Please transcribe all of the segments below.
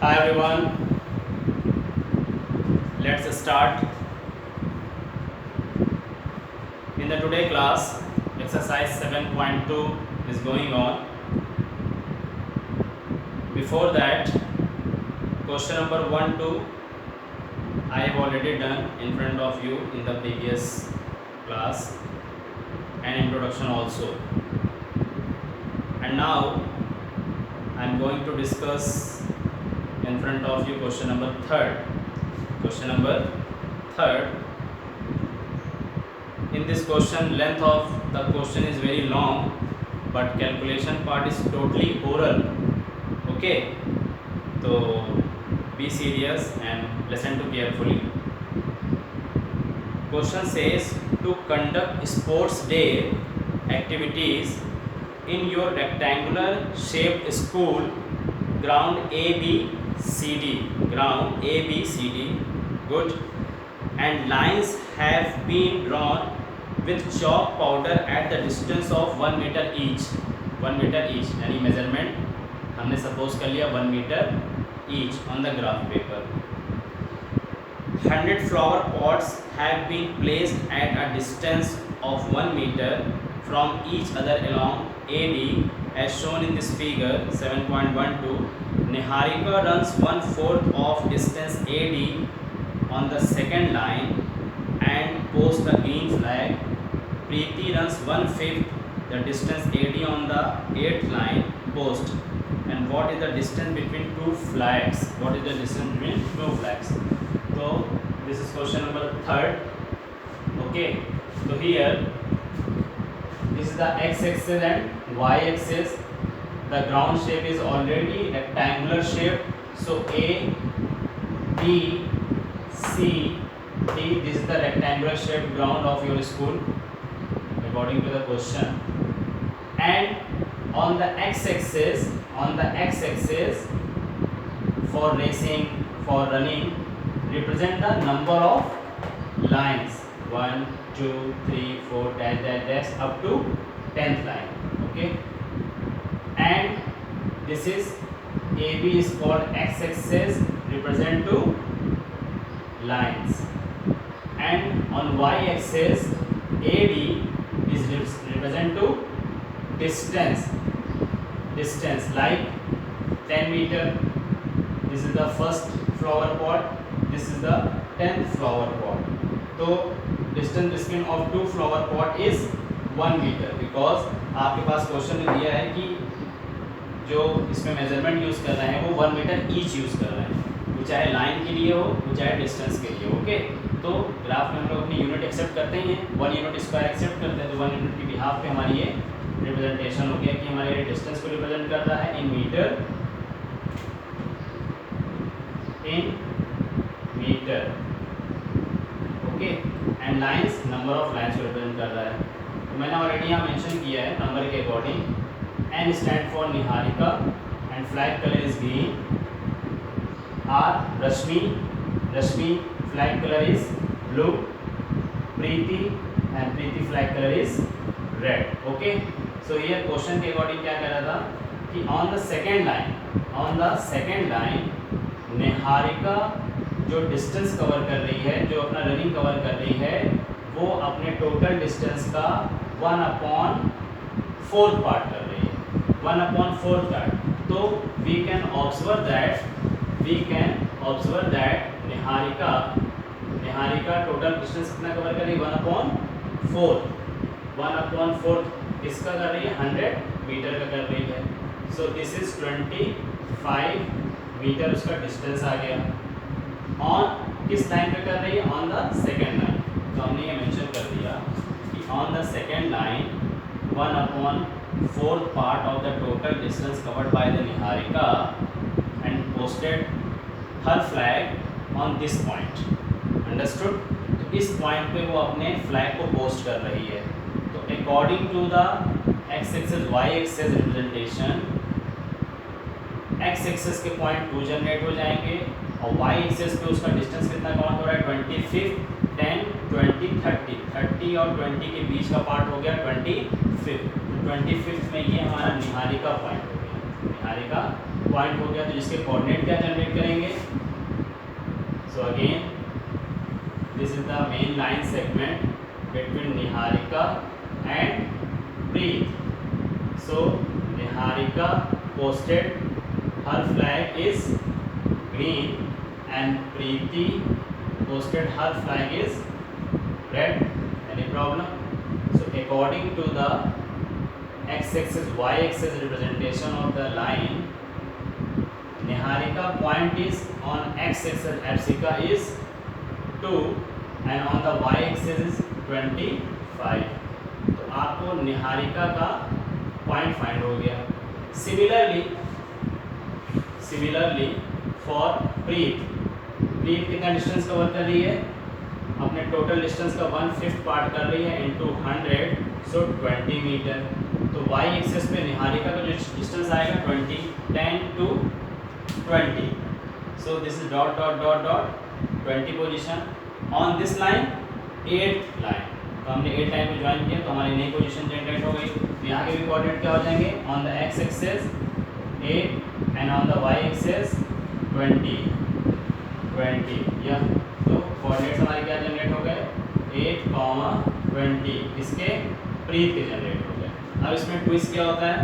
Hi everyone, let's start. In the today class, exercise 7.2 is going on. Before that, question number 1 2 I have already done in front of you in the previous class and introduction also. And now I am going to discuss in front of you question number 3rd. Question number 3rd. In this question, length of the question is very long, but calculation part is totally oral. Okay, so be serious and listen to carefully. Question says to conduct sports day activities in your rectangular shaped school ground ABCD. Ground ABCD. Good. And lines have been drawn with chalk powder at the distance of 1 meter each. 1 meter each यानी measurement हमने suppose कर लिया 1 metre each on the graph paper. 100 flower pots have been placed at a distance of 1 meter from each other along AD as shown in this figure 7.12. Niharika runs 1/4 of distance AD on the second line and posts a green flag. Preeti runs 1/5 the distance AD on the 8th line post. And what is the distance between two flags? What is the distance between two flags? So this is question number 3rd. Okay, so here this is the x-axis and y-axis. The ground shape is already rectangular shape. So A, B, C, D. This is the rectangular shaped ground of your school according to the question. And on the x-axis, for racing, for running, represent the number of lines 1 2 3 4 dash dash dash up to 10th line. Okay, and this is AB is called x-axis, represent to lines, and on y-axis AD is represent to distance like 10 meter. This is the first flower pot, this is the 10th flower pot. तो distance between of two flower pot is 1 meter, because आपके पास question में दिया है कि जो इसमें measurement use कर रहे हैं वो 1 मीटर ईच यूज कर रहे हैं, वो चाहे लाइन के लिए हो वो चाहे डिस्टेंस के लिए. ओके, तो ग्राफ में हम लोग अपनी यूनिट एक्सेप्ट करते हैं, 1 यूनिट स्क्वायर एक्सेप्ट करते हैं, तो 1 यूनिट की बिहाफ पे हमारी ये रिप्रेजेंटेशन हो गया कि हमारे डिस्टेंस को रिप्रेजेंट कर रहा है in metre. Okay, and lines number of lines को रिप्रेजेंट कर रहा है. तो मैंने ऑलरेडी यहाँ मेंशन किया है नंबर के according. N stand for Niharika and flag color is green. R Rashmi flag color is blue. Preeti and Preeti flag color is red. Okay, so here question के अकॉर्डिंग क्या कर रहा था कि on the second line Niharika जो distance cover कर रही है, जो अपना रनिंग कवर कर रही है, वो अपने टोटल डिस्टेंस का 1/4 पार्ट कर रही है, 1/4 पार्ट. तो we can observe that Niharika total distance कितना कवर कर रही है 1/4 किसका कर रही है 100 मीटर का कर रही है. सो दिस इज 25 मीटर उसका डिस्टेंस आ गया. ऑन किस लाइन पे कर रही है, ऑन द सेकेंड लाइन. तो हमने ये मेंशन कर दिया कि on the second line 1/4 part of the total distance covered by the Niharika and posted her flag on this point. Understood? तो इस पॉइंट पे वो अपने फ्लैग को पोस्ट कर रही है. तो according to the x axis y axis representation, x axis के पॉइंट 2 जनरेट हो जाएंगे और वाई एक्सेस पे उसका डिस्टेंस कितना काउंट हो रहा है 25, 10, 20, 30 और 20 के बीच का पार्ट हो गया 25. 25 में ये हमारा निहारिका पॉइंट हो गया. निहारिका पॉइंट हो गया, तो जिसके कोऑर्डिनेट क्या जनरेट करेंगे। So again this is the main line segment between Niharika and Preet. So Niharika posted her flag is green and Preeti posted her flag is red. Any problem? So according to the x-axis y-axis representation of the line, Niharika point is on x-axis, Epsika is 2 and on the y-axis is 25. तो आपको निहारिका का point find हो गया। Similarly for प्रीत कितना distance cover कर रही है, अपने टोटल डिस्टेंस का 1/5 पार्ट कर रही है इनटू 100, सो 20 मीटर। तो वाई एक्सेस पे निहारिका का जो डिस्टेंस आएगा 20, 10 to 20, so this is dot dot dot dot 20 position on this line 8th line. तो हमने 8 लाइन को ज्वाइन किया तो हमारी नई पोजीशन जनरेट हो गई। तो यहाँ के भी कोऑर्डिनेट क्या हो जाएंगे, on the x axis 8 and on the y axis 20 या तो कोऑर्डिनेट्स हमारे क्या जनरेट हो गए 8, 20 इसके प्रीत के जनरेट हो गए। अब इसमें ट्विस्ट क्या होता है,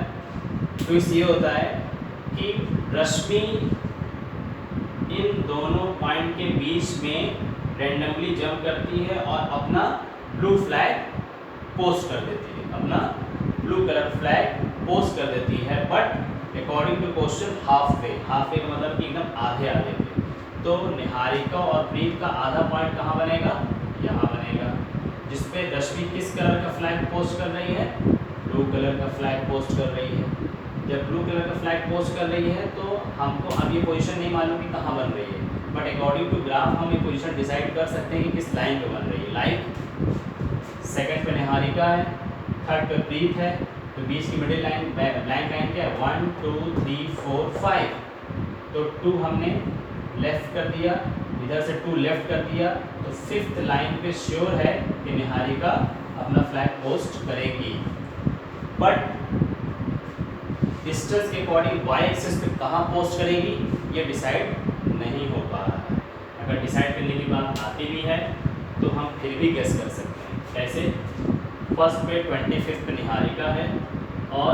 ट्विस्ट ये होता है कि रश्मि इन दोनों पॉइंट के बीच में रेंडमली जंप करती है और अपना ब्लू फ्लैग पोस्ट कर देती है, अपना ब्लू कलर फ्लैग पोस्ट कर देती है, but according to question half way का मतलब कि एकदम आधे आधे पे। तो निहारिका और प्रीत का आधा पॉइंट कहाँ बनेगा, यहाँ बनेगा, जिसपे रश्मि किस कलर का फ्लैग पोस्ट कर रही है, ब्लू कलर का फ्लैग पोस्ट कर रही है। जब ब्लू कलर का फ्लैग पोस्ट कर रही है तो हमको अब ये पोजीशन नहीं मालूम कि कहाँ बन रही है, बट अकॉर्डिंग टू ग्राफ हम ये पोजीशन डिसाइड कर सकते हैं कि किस लाइन पे बन रही है। लाइक सेकंड पे निहारिका है, थर्ड पे प्रीत है, तो बीच की मिडिल लाइन ब्लैंक लाइन क्या है 1 2 3 4 5, तो 2 हमने लेफ्ट कर दिया, इधर से 2 लेफ्ट कर दिया, तो 5th लाइन पे श्योर है कि निहारिका अपना फ्लैग पोस्ट करेगी, बट डिस्टेंस के अकॉर्डिंग वाई एक्सिस पे कहाँ पोस्ट करेगी ये डिसाइड नहीं हो पा रहा है। अगर डिसाइड करने की बात आती भी है तो हम फिर भी गेस कर सकते हैं। कैसे, फर्स्ट पे 25th पे निहारिका है और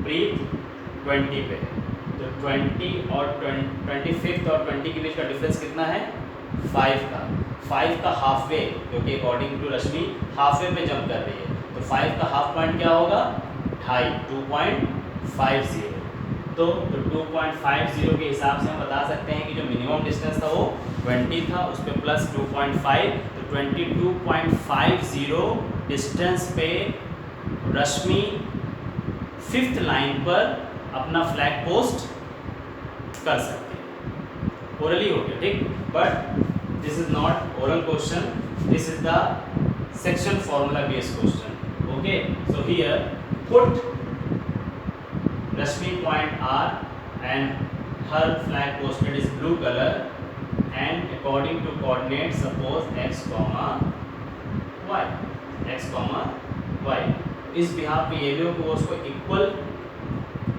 प्रीत 20 पे, तो 20 और 25th और 20 के बीच का डिफरेंस कितना है 5 का हाफ वे, क्योंकि according to Rashmi half way पे जंप कर रही है, तो 5 का हाफ पॉइंट क्या होगा 2.50। तो 2.50 के हिसाब से हम बता सकते हैं कि जो मिनिमम डिस्टेंस था वो 20 था, उस पर प्लस 2.5, तो 22.50 डिस्टेंस पे रश्मि 5th लाइन पर अपना फ्लैग पोस्ट कर सकते हैं। ओरली हो गया, ठीक, but this is not oral question, this is the section formula based question. Okay, so here put Rashmi point R and her flag posted is blue color and according to coordinates suppose x, y, इस behalf पे ये लोग वो उसको equal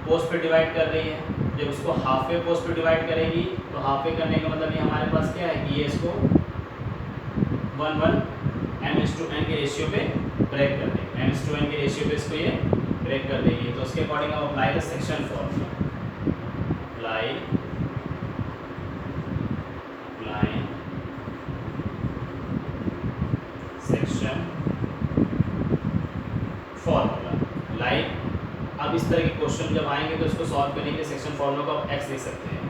post पे divide कर रही है। जब उसको हाफ वे पोस्ट पे डिवाइड करेगी तो हाफ वे करने का मतलब ये हमारे पास क्या है कि ये इसको 1 m/n के रेशियो पे ब्रेक कर देगी, m/n के रेशियो पे इसको ये ब्रेक कर देगी। तो उसके अकॉर्डिंग आप apply the section formula, apply section formula. Like अब इस तरह के क्वेश्चन जब आएंगे तो इसको सॉल्व करने के लिए सेक्शन फॉर्मूला को आप x लिख सकते हैं,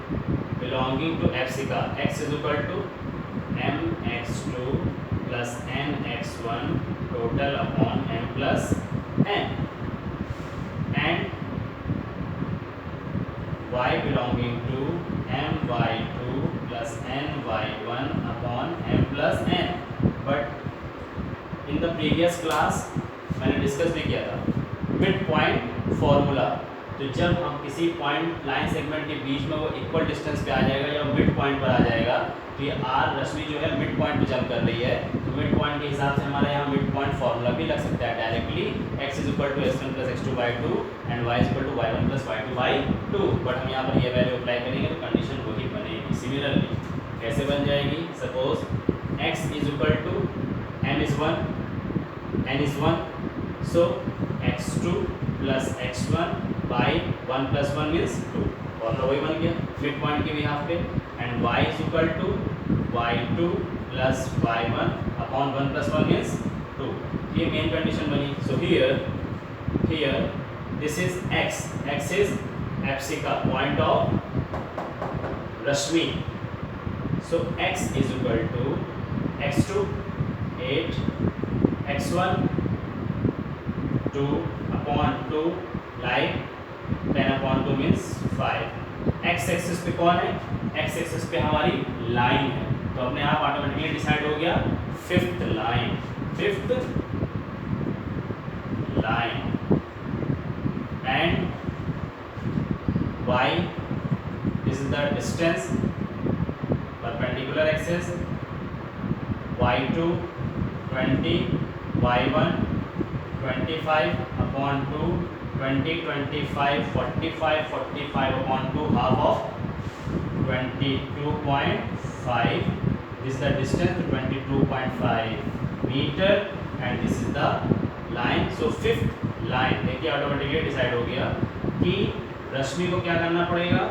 belonging to abscissa x is equal to mx2 plus nx1 total upon m plus n, and y belonging to my2 plus ny1 upon m plus n। But in the previous class मैंने discuss भी किया था mid point formula, तो जब हम किसी point line segment के बीच में वो इक्वल डिस्टेंस पे आ जाएगा या मिड पॉइंट पर आ जाएगा, तो ये आर रश्मि जो है मिड पॉइंट पे जंप कर रही है, तो मिड पॉइंट के हिसाब से हमारे यहाँ मिड पॉइंट फार्मूला भी लग सकता है directly, x is equal to x1 plus x2 by 2 and y is equal to y1 plus y2 by 2। But हम यहाँ पर ये वैल्यू अप्लाई करेंगे तो कंडीशन वही बनेगी। सिमिलरली कैसे बन जाएगी, suppose x is equal to m is 1 n is 1, so x2 plus x1 by 1 plus 1 means 2, formula वही बन गया मिड पॉइंट के बिहाफ पे। And y is equal to y2 plus y1 upon 1 plus 1 means 2, ये main condition बनी। So here this is x is abscissa point of Rashmi, so x is equal to x2 8 x1 2 upon 2 like 10 upon 2 means 5। x axis पे कौन है, x axis पे हमारी line है, तो अपने आप ऑटोमेटिकली डिसाइड हो गया fifth line and y this is the distance perpendicular axis, y2 20 y1 25 upon 2 20 25 45 45 upon 2 half of 22.5, this is the distance to 22.5 meter and this is the line। so fifth line देखिए automatically decide हो गया कि रश्मि को क्या करना पड़ेगा,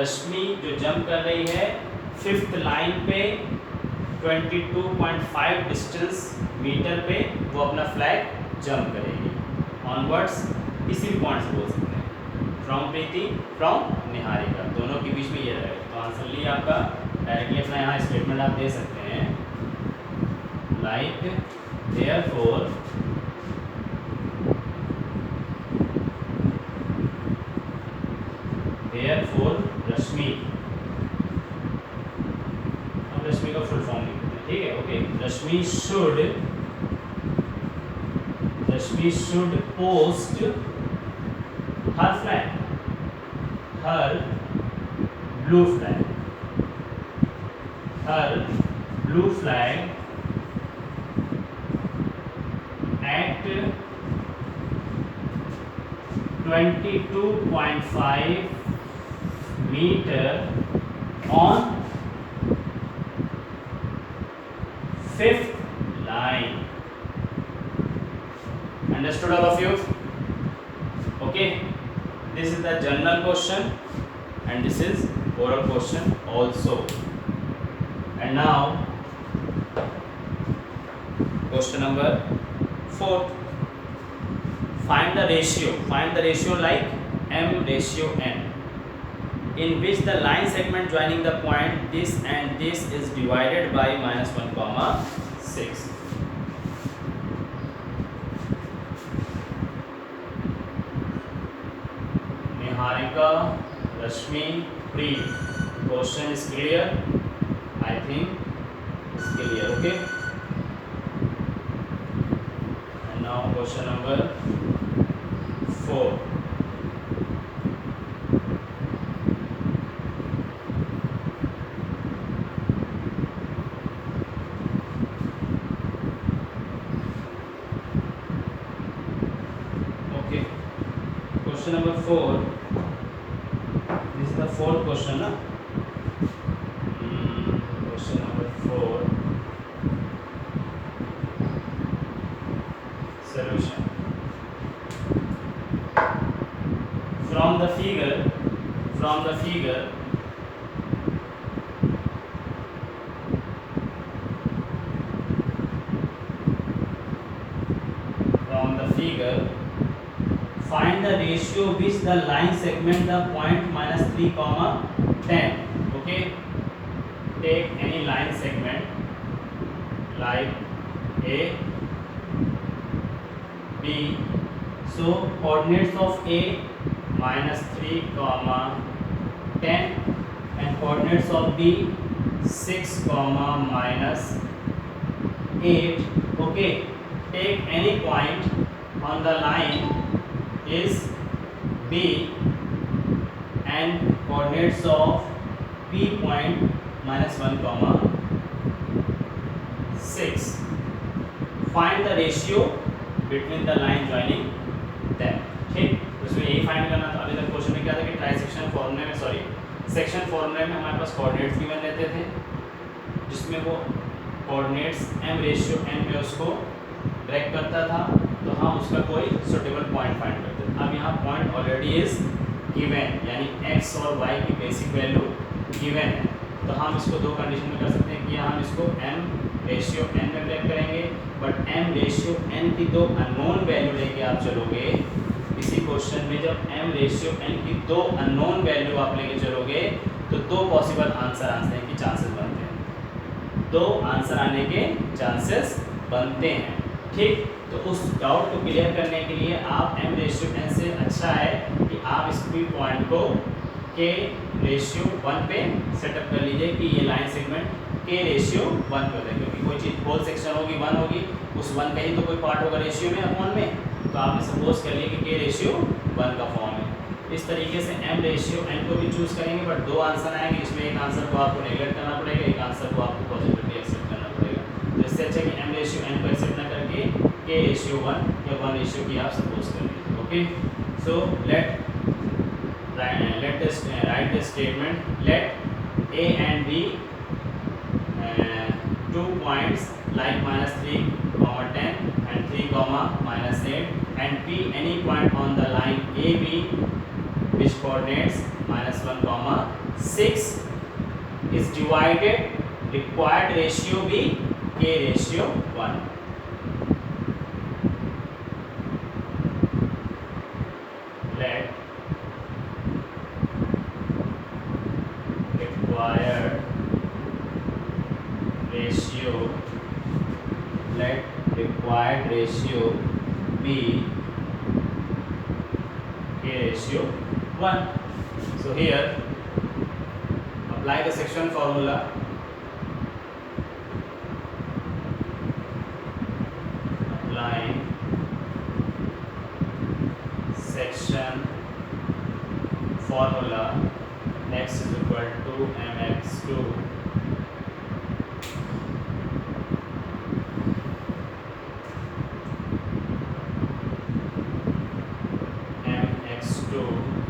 रश्मि जो jump कर रही है फिफ्थ लाइन पे 22.5 डिस्टेंस मीटर पे वो अपना फ्लैग जंप करेगी ऑनवर्ड्स, किसी भी पॉइंट से बोल सकते हैं, फ्रॉम प्रीति फ्रॉम निहारिका, दोनों के बीच में ये रहेगा। तो आंसर लिए आपका डायरेक्टली अपना यहाँ स्टेटमेंट आप दे सकते हैं लाइक देयरफॉर रश्मि, अब रश्मि का फुल फॉर्म लिखते हैं, ठीक है, okay. Rashmi should post her blue flag at 22.5 meter on fifth line। Understood all of you? Okay, this is the general question and this is oral question also। and now question number 4, find the ratio like m ratio n in which the line segment joining the point this and this is divided by -1,6। Niharika, Rashmi, Pri, question is clear? I think it's clear, okay? And now question number 4, okay, question number 4, this is the fourth question, na? Question number 4, solution from the figure find the ratio which the line segment the point -3, 10, okay? Take any line segment like A, B, so coordinates of A -3, 10 and coordinates of B 6, -8, okay? Take any point on the line is B and coordinates of P point -1, 6. Find the ratio between the line joining them. ठीक, उसमें यही find करना था। अभी तक question में क्या था कि ट्राइसेक्शन फॉर्मूले में सेक्शन फॉर्मूले में हमारे पास कोऑर्डिनेट्स गिवन रहते थे, जिसमें वो कोऑर्डिनेट्स m रेशियो n में उसको ड्रैग करता था, तो हम उसका कोई सुटेबल पॉइंट फाइंड करते थे। अब यहाँ पॉइंट ऑलरेडी इज गिवन, यानी x और y की बेसिक वैल्यू गिवन है, तो हम इसको दो कंडीशन में कर सकते हैं कि हम इसको m रेशियो n में ड्रैग करेंगे, बट m रेशियो n की दो अननोन वैल्यू लेके आप चलोगे इसी क्वेश्चन में। जब m रेशियो n की दो अननोन वैल्यू आप लेके चलोगे तो दो पॉसिबल आंसर आने के चांसेस बनते हैं, दो आंसर आने के चांसेस बनते हैं। ठीक, तो उस डाउट को क्लियर करने के लिए आप m रेशियो n से अच्छा है कि आप इस पॉइंट को k रेशियो 1 पे सेटअप कर लीजिए कि ये लाइन सेगमेंट k रेशियो 1 पे होता है, क्योंकि कोई चीज़ होल सेक्शन होगी 1 होगी, उस 1 का ही तो कोई पार्ट होगा रेशियो में अपॉन में, तो आपने सपोज कर लिया कि k रेशियो 1 का फॉर्म है। इस तरीके से m रेशियो n को भी चूज़ करेंगे, बट दो आंसर आएंगे, इसमें एक आंसर को आपको नेगलेक्ट करना पड़ेगा, एक आंसर को आपको पॉजिटिवली एक्सेप्ट करना पड़ेगा। तो इससे अच्छा कि m रेशियो n को एक्सेप्ट ना करके k रेशियो 1 या 1 रेशियो की आप सपोज कर लीजिए। Okay, so write this statement. Let A and B 2 points like -3, 10 and 3, -8 and P any point on the line AB which coordinates -1, 6 is divided. Required ratio be K ratio 1. Let required ratio be K ratio 1. So here apply the section formula. Applying section formula, x is equal to mx2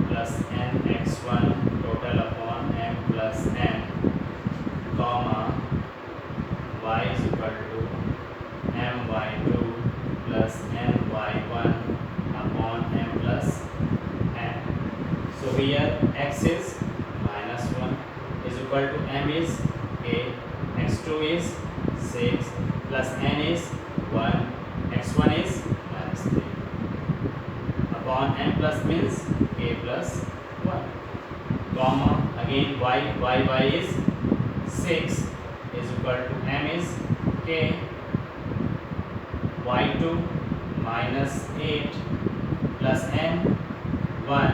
plus nx1 total upon m plus n, comma y is equal to my2 plus my1 upon m plus n. So here x is -1 is equal to m is a, x2 is 6 plus n is 1, x1 is -3 upon m plus means k plus 1, comma again y is 6 is equal to m is k, y2 -8 plus n 1,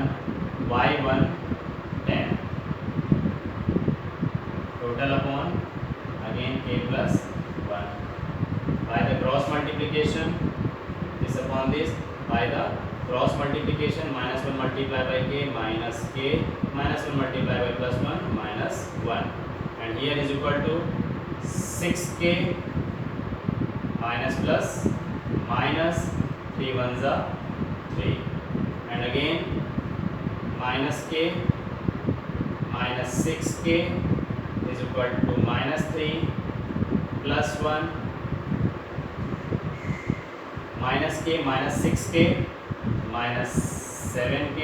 y1 10 total upon again k plus 1. By the cross multiplication, this upon this, by the cross multiplication, -1 multiplied by k minus k, -1 multiplied by +1 -1, and here is equal to 6k minus plus minus 3 1s are 3, and again minus k minus 6k is equal to -3 plus 1 minus k minus 6k minus 7k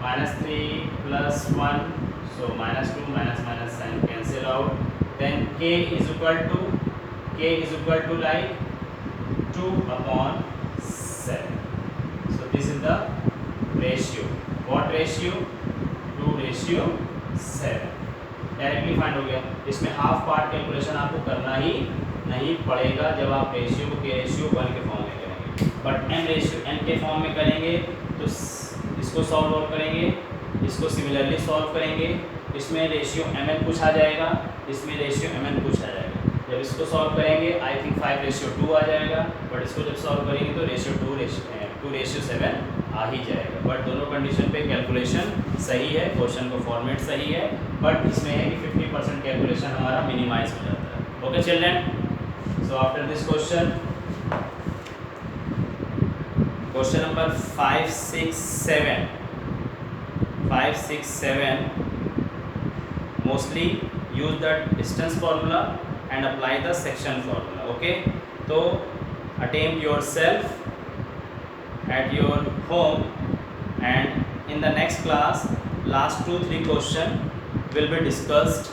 minus 3 plus 1, so -2 minus and cancel out, then k is equal to like 2 upon 7. So this is the ratio. What ratio? 2:7. Directly find हो गया। इसमें half part calculation आपको करना ही नहीं पड़ेगा जब आप ratio को के रेशियो 1 के फॉर्म में करेंगे, बट m रेशियो n के फॉर्म में करेंगे तो इसको सॉल्व और करेंगे, इसको सिमिलरली सॉल्व करेंगे, इसमें रेशियो mn कुछ आ जाएगा, इसमें रेशियो mn कुछ आ जाएगा। जब इसको सॉल्व करेंगे आई थिंक 5:2 आ जाएगा, बट इसको जब सॉल्व करेंगे तो रेशियो 2:7 आ ही जाएगा। बट दोनों कंडीशन पे कैलकुलेशन सही है, क्वेश्चन का फॉर्मेट सही है, बट इसमें है कि 50% कैलकुलेशन हमारा मिनिमाइज हो जाता है। Okay children, so after this question, question number 5, 6, 7 mostly use the distance formula and apply the section formula. Okay, so attempt yourself at your home, and in the next class last 2-3 question will be discussed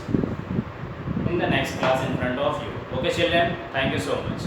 in the next class in front of you. Okay children, thank you so much.